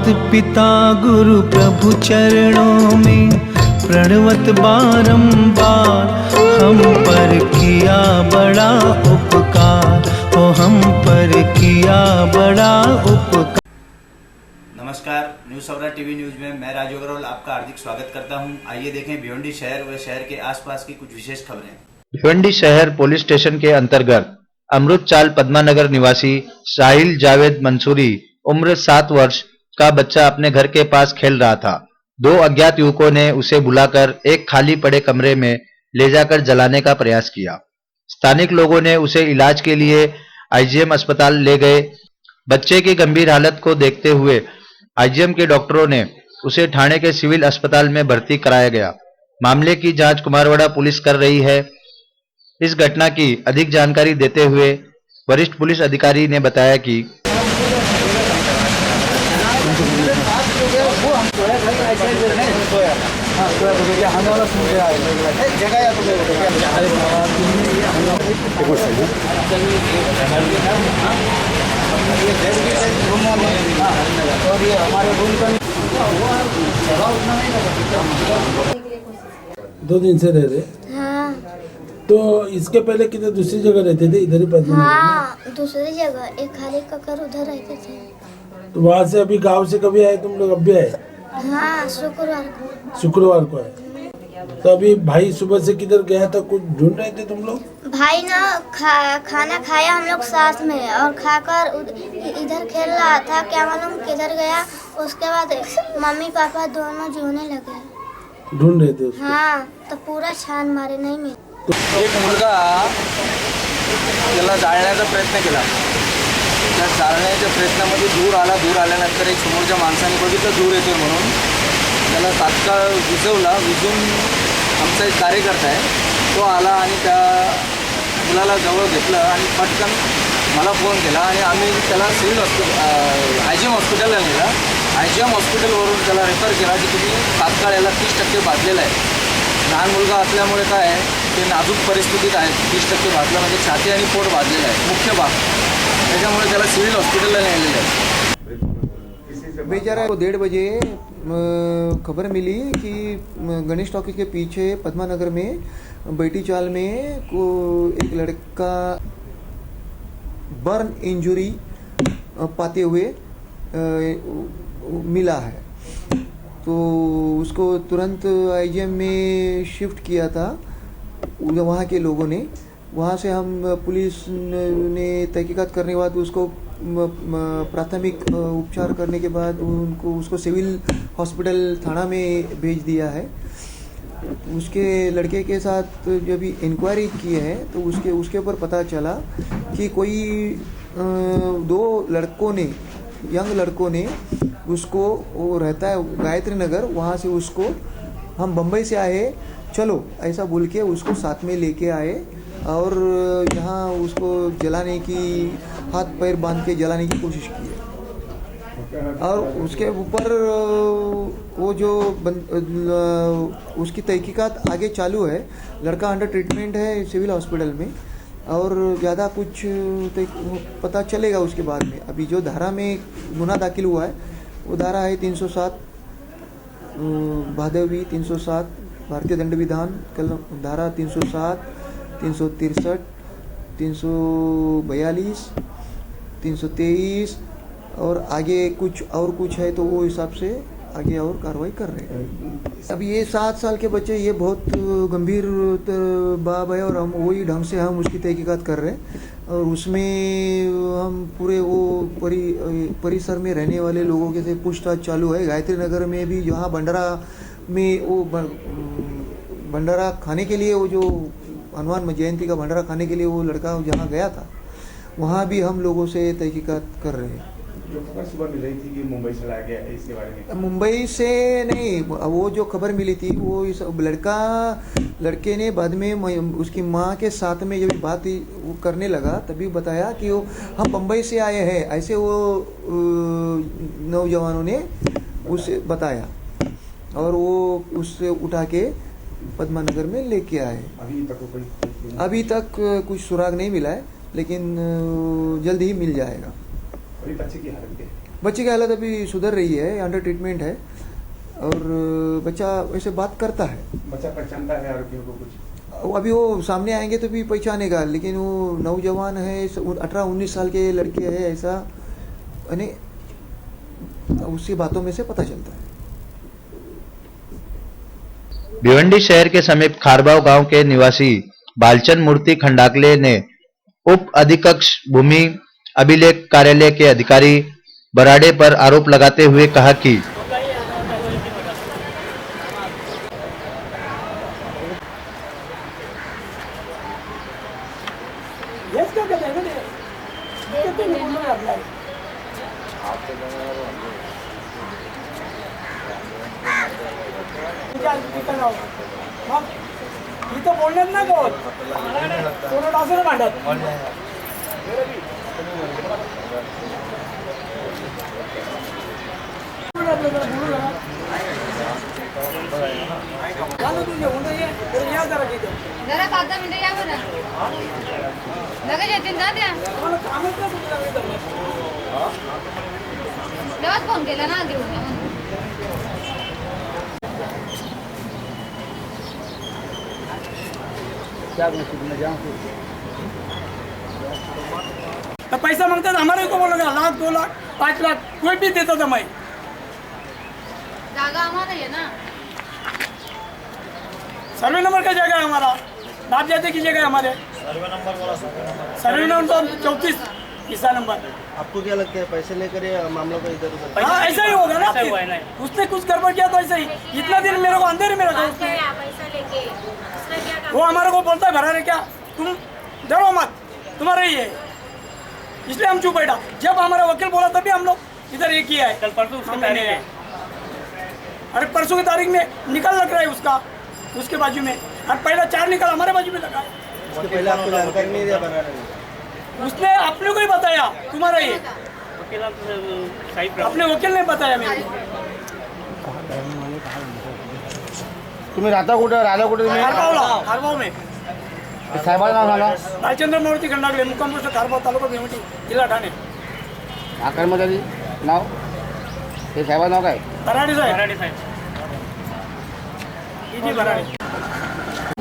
पिता गुरु प्रभु चरणों में प्रणवत बारंबार, हम पर किया बड़ा उपकार, ओ हम पर किया बड़ा उपकार। नमस्कार, न्यूज सवरा टीवी न्यूज में मैं राजू अग्रवाल आपका हार्दिक स्वागत करता हूं। आइए देखें भिवंडी शहर व शहर के आसपास की कुछ विशेष खबरें। भिवंडी शहर पुलिस स्टेशन के अंतर्गत अमृत चाल पद्मानगर निवासी साहिल जावेद मंसूरी उम्र 7 वर्ष का बच्चा अपने घर के पास खेल रहा था। 2 अज्ञात युवकों ने उसे बुलाकर एक खाली पड़े कमरे में ले जाकर जलाने का प्रयास किया। स्थानिक लोगों ने उसे इलाज के लिए आईजीएम अस्पताल ले गए। बच्चे की गंभीर हालत को देखते हुए आईजीएम के डॉक्टरों ने उसे ठाणे के सिविल अस्पताल में भर्ती कराया गया। मामले की जांच कुमारवाड़ा पुलिस कर रही है। इस घटना की अधिक जानकारी देते हुए वरिष्ठ पुलिस अधिकारी ने बताया कि दो दिन से रह रहे। हाँ। तो इसके पहले किधर दूसरी जगह रहते थे? इधर ही पद्मनगर? हाँ, दूसरी जगह एक खाली ककर उधर रहते थे। तो वहाँ से अभी गांव से कभी आए तुम लोग? अब भी आए? हाँ, शुक्रवार को आए। तो अभी भाई सुबह से किधर गया था? कुछ ढूंढ रहे थे तुम लोग? भाई ना खाना खाया हम लोग साथ में और खाकर इधर खेल रहा था, क्या मालूम किधर गया। उसके बाद मम्मी पापा दोनों जोने लगे, ढूंढ रहे थे उसको। हाँ, तो पूरा छान मारे नहीं मिले। एक मुलगा त्याला जाळण्याचा प्रयत्न केला। त्या जाळण्याच्या प्रयत्नामध्ये दूर आल्यानंतर एक समोरच्या माणसाने बघितलं दूर येतोय म्हणून त्याला तात्काळ विझून आमचा एक कार्यकर्ता आहे तो आला आणि त्या मुलाला जवळ घेतलं आणि पटकन मला फोन केला आणि आम्ही त्याला सिव्हिल आयजीएम हॉस्पिटलला नेला। आयजीएम हॉस्पिटलवरून त्याला रेफर केला की तुम्ही तात्काळ याला 30% भाजलेलं आहे। लहान मुलगा असल्यामुळे काय आहे ते नाजूक परिस्थितीत आहे। 30% भाजलं म्हणजे छाती आणि पोट भाजलेलं आहे मुख्य भाग, त्याच्यामुळे त्याला सिव्हिल हॉस्पिटलला नेलेलं आहे। बेचारा 1:30 बजे खबर मिली कि गणेश टॉकीज के पीछे पद्मानगर में बैठी चाल में को एक लड़का बर्न इंजरी पाते हुए मिला है। तो उसको तुरंत आईजीएम में शिफ्ट किया था वहाँ के लोगों ने। वहाँ से हम पुलिस ने तहकीकात करने के बाद उसको प्राथमिक उपचार करने के बाद उसको सिविल हॉस्पिटल थाना में भेज दिया है। उसके लड़के के साथ जब इंक्वायरी की है तो उसके ऊपर पता चला कि कोई 2 लड़कों ने यंग लड़कों ने उसको, वो रहता है गायत्री नगर, वहाँ से उसको हम बम्बई से आए चलो ऐसा बोल के उसको साथ में लेके आए और यहाँ उसको जलाने की, हाथ पैर बांध के जलाने की कोशिश की है। और उसके ऊपर वो जो उसकी तहकीकात आगे चालू है। लड़का अंडर ट्रीटमेंट है सिविल हॉस्पिटल में और ज़्यादा कुछ पता चलेगा उसके बाद में। अभी जो धारा में गुना दाखिल हुआ है वो धारा है 307 भादवी 307 भारतीय दंड विधान कलम धारा 307 363 342 323 और आगे कुछ है तो वो हिसाब से आगे और कार्रवाई कर रहे हैं। अब ये 7 साल के बच्चे, ये बहुत गंभीर बाब है और हम वही ढंग से हम उसकी तहकीकात कर रहे हैं और उसमें हम पूरे वो परिसर में रहने वाले लोगों के से पूछताछ चालू है। गायत्री नगर में भी जहाँ भंडारा में वो भंडारा खाने के लिए, वो जो हनुमान जयंती का भंडारा खाने के लिए वो लड़का जहाँ गया था वहाँ भी हम लोगों से तहकीकात कर रहे हैं। जो खबर सुबह मिल रही थी कि मुंबई से लाया गया है, इसके बारे में? मुंबई से नहीं, वो जो खबर मिली थी वो इस लड़के ने बाद में उसकी माँ के साथ में जब बात वो करने लगा तभी बताया कि वो हम मुंबई से आए हैं, ऐसे वो नौजवानों ने उसे बताया और वो उससे उठा के पद्मानगर में लेके आए। अभी तक कुछ सुराग नहीं मिला है लेकिन जल्द ही मिल जाएगा। बच्चे की हालत क्या है? बच्चे की हालत अभी सुधर रही है, अंडर ट्रीटमेंट है और बच्चा वैसे बात करता है। बच्चा पहचानता है आरोपियों को कुछ? अभी वो सामने आएंगे तो भी पहचानेगा, लेकिन वो नौजवान है, 18-19 साल के लड़के है, ऐसा यानी उसकी बातों में से पता चलता है। भिवंडी शहर के समीप खारबाव गांव के निवासी बालचंद मूर्ति खंडाकले ने उप अधीक्षक भूमि अभिलेख कार्यालय के अधिकारी बराड़े पर आरोप लगाते हुए कहा कि इथं बोलण्यात ना गो कोण असं भांडत जरा 5 मिनिटं या बरं लगेच येतील ना त्या तेव्हाच फोन केला ना घेऊन या म्हणून. तो पैसा मांगता है हमारे को बोलेगा 1 लाख 2 लाख 5 लाख कोई भी देता था। मैं जागा हमारा है ना, सर्वे नंबर का जगह है हमारा, बाप जाते की जगह है हमारे। सर्वे नंबर 34 ईसा नंबर। आपको क्या लगता है पैसे लेकर मामलों का इधर उधर? हाँ ऐसा ही होगा ना, उसने कुछ गड़बड़ किया तो ऐसा ही। इतना दिन मेरे को अंधेरे में रखा उसने। वो हमारे को बोलता है भरा रहे क्या, तुम डरो मत, तुम्हारा ही है, इसलिए हम चुप बैठा। जब हमारा वकील बोला तभी हम लोग इधर एक ही है। कल परसों अरे परसों की तारीख में निकल लग रहा है उसका, उसके बाजू में, और पहला 4 निकल हमारे बाजू में लगा है। उसके पहले आपको जानकारी नहीं दिया बना? उसने अपने को ही बताया तुम्हारा ही, अपने वकील ने बताया मेरे को। तुम्ही राहता कुठं? राहिला कुठे तुम्ही? खारबाव में साहेबाचं नाव सांगा. बालचंद्र मूर्ती खंडागले, मुक्काम पोस्ट खारबाव, तालुका भिवंडी, जिल्हा ठाणे. कर्मचारी नाव हे साहेबाचं नाव काय? बराड़े साहब, जी बराड़े।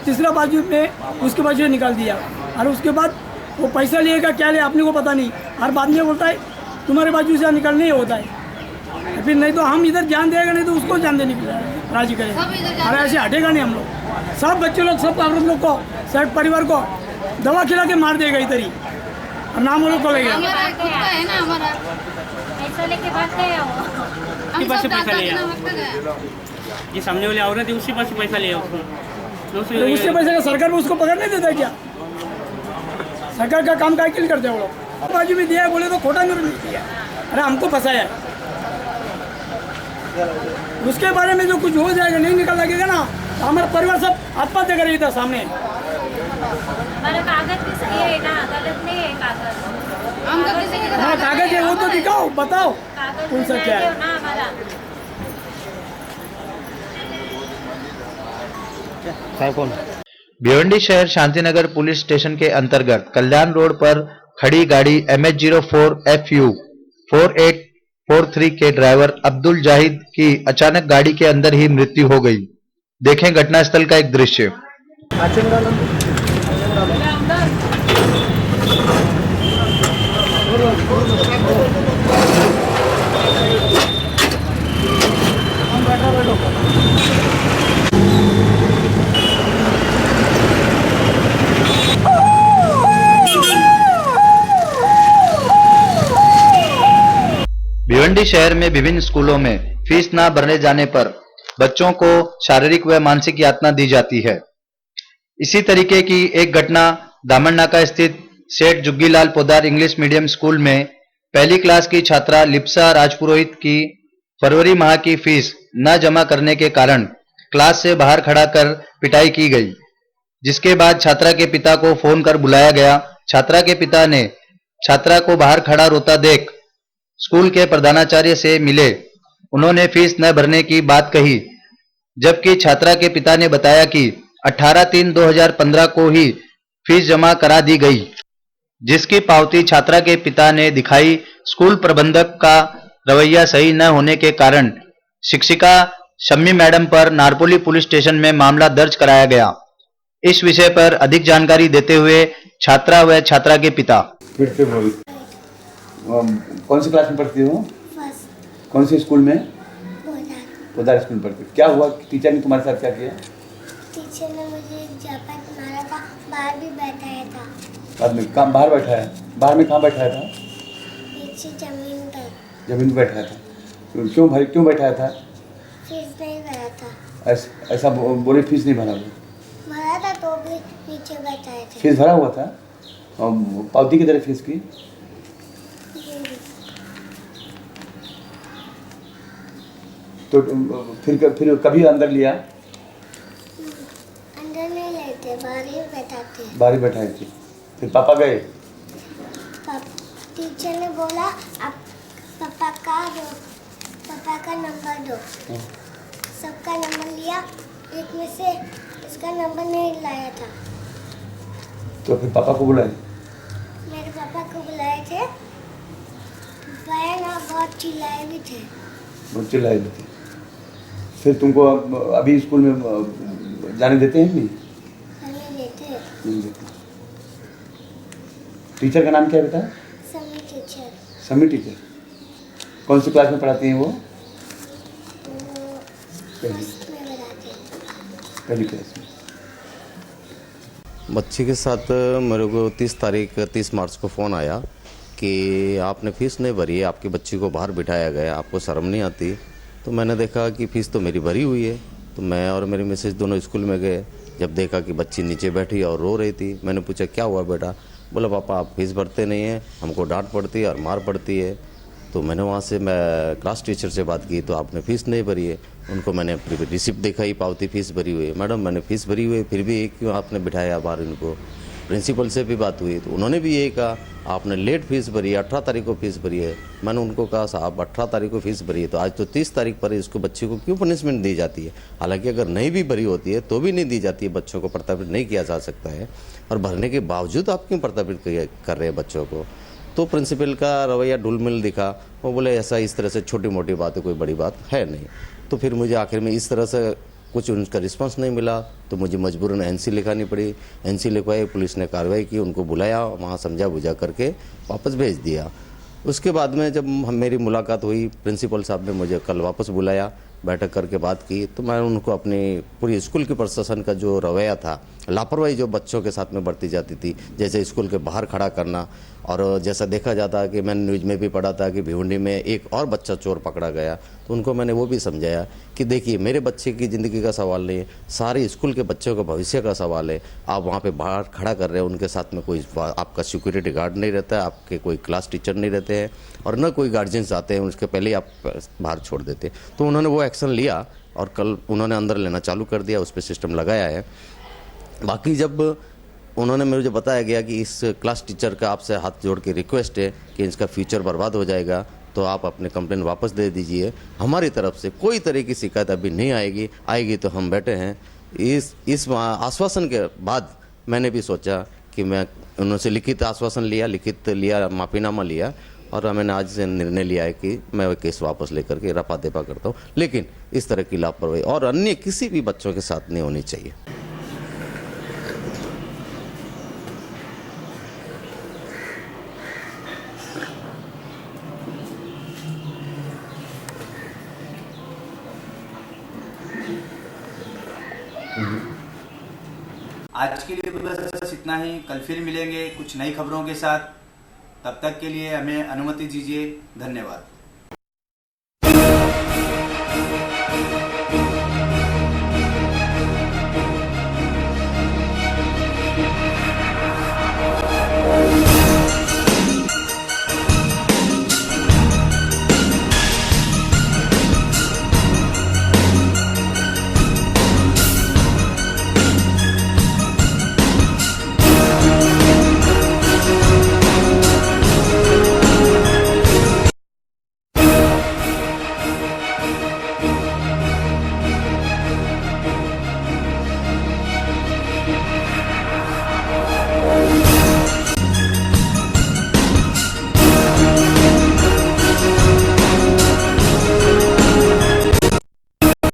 तीसरा बाजू में उसके बाजू से निकाल दिया, और उसके बाद वो पैसा लिएगा क्या ले अपने को पता नहीं, हर बाद में बोलता है तुम्हारे बाजू से निकलने ही होता है। फिर नहीं तो हम इधर जान देगा, नहीं तो उसको जान देने की राजी करेगा। अरे ऐसे हटेगा नहीं हम लोग। सब बच्चे लोग, सब औरत लोग को, सब परिवार को दवा खिला के मार देगा इधर ही, और नाम वो लोग को लेगा। हमारा खुद का है ना, हमारा पैसा लेके भाग गया वो। हम सब दादा के नाम रखते गए। ये सामने वाले औरत है उसके पास ही पैसा लिया उसको, तो उससे पैसे का सरकार में उसको पकड़ नहीं देता क्या? सरकार का काम काय के लिए करते हैं वो लोग? बाजू में दिया है बोले तो खोटा नहीं दिया। अरे हमको फंसाया है, उसके बारे में जो कुछ हो जाएगा, नहीं निकल लगेगा ना, तो हमारा परिवार सब आत्महत्या करेगा इधर सामने। हमारा कागज भी सही है ना, गलत नहीं है कागज। हम तो किसी के हाँ कागज है, वो तो दिखाओ, बताओ कागज कौन सा क्या है। ना हमारा साहेब कौन? भिवंडी शहर शांतिनगर पुलिस स्टेशन के अंतर्गत कल्याण रोड पर खड़ी गाड़ी MH04 FU 4843 के ड्राइवर अब्दुल जाहिद की अचानक गाड़ी के अंदर ही मृत्यु हो गई। देखें घटनास्थल का एक दृश्य। भिवंडी शहर में विभिन्न स्कूलों में फीस न भरने जाने पर बच्चों को शारीरिक व मानसिक यातना दी जाती है। इसी तरीके की एक घटना दामननाका स्थित सेठ Juggilal Poddar English medium school में पहली क्लास की छात्रा लिप्सा राजपुरोहित की फरवरी माह की फीस न जमा करने के कारण क्लास से बाहर खड़ा कर पिटाई की गई, जिसके बाद छात्रा के पिता को फोन कर बुलाया गया। छात्रा के पिता ने छात्रा को बाहर खड़ा रोता देख स्कूल के प्रधानाचार्य से मिले। उन्होंने फीस न भरने की बात कही, जबकि छात्रा के पिता ने बताया कि 18/3/2015 को ही फीस जमा करा दी गई, जिसकी पावती छात्रा के पिता ने दिखाई। स्कूल प्रबंधक का रवैया सही न होने के कारण शिक्षिका शम्मी मैडम पर नारपोली पुलिस स्टेशन में मामला दर्ज कराया गया। इस विषय पर अधिक जानकारी देते हुए छात्रा व छात्रा के पिता। फिर से बोल। कौन सी क्लास में पढ़ती हो? फर्स्ट। कौन से स्कूल में? पोदार स्कूल में पढ़ती। क्या हुआ? टीचर ने तुम्हारे साथ क्या किया? टीचर ने मुझे जापान मारा था, बाहर भी बैठाया था। बाद में कहाँ बाहर बैठाया? बाहर में कहाँ बैठाया था? नीचे जमीन पर। जमीन पर बैठाया था। क्यों बैठाया था? फीस नहीं भरा था। ऐसा बोले फीस नहीं भरा? भरा था तो भी नीचे बैठाए थे। फीस भरा हुआ था? पावती किधर है फीस की? तो फिर कभी अंदर लिया? अंदर नहीं लेते, बाहर ही बैठाते। बाहर ही बैठाए थे। फिर पापा गए? टीचर ने बोला आप पापा का नंबर दो। सबका नंबर लिया, एक में से इसका नंबर नहीं लाया था। तो फिर पापा को बुलाए? मेरे पापा को बुलाए थे, बहुत चिल्लाए भी थे। बहुत चिल्लाए भी थे। फिर तुमको अभी स्कूल में जाने देते हैं नहीं? नहीं देते। टीचर का नाम क्या है बेटा? समी टीचर। समी टीचर। कौन सी क्लास में पढ़ाती हैं वो? फर्स्ट में पढ़ाते हैं। पहली क्लास में। बच्चे के साथ मेरे को 30 मार्च को फ़ोन आया कि आपने फ़ीस नहीं भरी है, आपके बच्ची को बाहर बिठाया गया, आपको शर्म नहीं आती? तो मैंने देखा कि फ़ीस तो मेरी भरी हुई है। तो मैं और मेरी मिसेज दोनों स्कूल में गए। जब देखा कि बच्ची नीचे बैठी और रो रही थी, मैंने पूछा क्या हुआ बेटा? बोला पापा आप फीस भरते नहीं हैं, हमको डांट पड़ती है और मार पड़ती है। तो मैंने वहाँ से मैं क्लास टीचर से बात की, तो आपने फ़ीस नहीं भरी है। उनको मैंने रिसिप्ट दिखाई, पावती फ़ीस भरी हुई है। मैडम मैंने फ़ीस भरी हुई है, फिर भी क्यों आपने बिठाया बाहर इनको? प्रिंसिपल से भी बात हुई तो उन्होंने भी यही कहा आपने लेट फीस भरी है, 18 तारीख को फीस भरी है। मैंने उनको कहा साहब 18 तारीख को फीस भरी है तो आज तो 30 तारीख पर इसको बच्चे को क्यों पनिशमेंट दी जाती है? हालांकि अगर नहीं भी भरी होती है तो भी नहीं दी जाती है, बच्चों को प्रताड़ित नहीं किया जा सकता है। और भरने के बावजूद आप क्यों प्रताड़ित कर रहे हैं बच्चों को? तो प्रिंसिपल का रवैया ढुलमिल दिखा। वो बोले ऐसा इस तरह से छोटी मोटी बात है, कोई बड़ी बात है नहीं। तो फिर मुझे आखिर में इस तरह से कुछ उनका रिस्पांस नहीं मिला तो मुझे मजबूरन एनसी लिखानी पड़ी। एनसी लिखवाई, पुलिस ने कार्रवाई की, उनको बुलाया, वहाँ समझा बुझा करके वापस भेज दिया। उसके बाद में जब मेरी मुलाकात हुई, प्रिंसिपल साहब ने मुझे कल वापस बुलाया, बैठक करके बात की। तो मैं उनको अपनी पूरी स्कूल के प्रशासन का जो रवैया था, लापरवाही जो बच्चों के साथ में बरती जाती थी, जैसे स्कूल के बाहर खड़ा करना, और जैसा देखा जाता है कि मैंने न्यूज़ में भी पढ़ा था कि भिवंडी में एक और बच्चा चोर पकड़ा गया, तो उनको मैंने वो भी समझाया कि देखिए मेरे बच्चे की ज़िंदगी का सवाल नहीं है, सारे स्कूल के बच्चों का भविष्य का सवाल है। आप वहाँ पे बाहर खड़ा कर रहे हैं, उनके साथ में कोई आपका सिक्योरिटी गार्ड नहीं रहता है, आपके कोई क्लास टीचर नहीं रहते हैं और न कोई गार्जियंस आते हैं, उसके पहले ही आप बाहर छोड़ देते। तो उन्होंने वो एक्शन लिया और कल उन्होंने अंदर लेना चालू कर दिया, उस पर सिस्टम लगाया है। बाकी जब उन्होंने मुझे बताया गया कि इस क्लास टीचर का आपसे हाथ जोड़ के रिक्वेस्ट है कि इसका फ्यूचर बर्बाद हो जाएगा तो आप अपने कंप्लेंट वापस दे दीजिए, हमारी तरफ से कोई तरह की शिकायत अभी नहीं आएगी, आएगी तो हम बैठे हैं। इस आश्वासन के बाद मैंने भी सोचा कि मैं उनसे लिखित आश्वासन लिया, माफ़ीनामा लिया और मैंने आज से निर्णय लिया है कि मैं केस वापस लेकर के रफा दफा करता हूँ। लेकिन इस तरह की लापरवाही और अन्य किसी भी बच्चों के साथ नहीं होनी चाहिए। आज के लिए बस इतना ही। कल फिर मिलेंगे कुछ नई खबरों के साथ। तब तक के लिए हमें अनुमति दीजिए। धन्यवाद।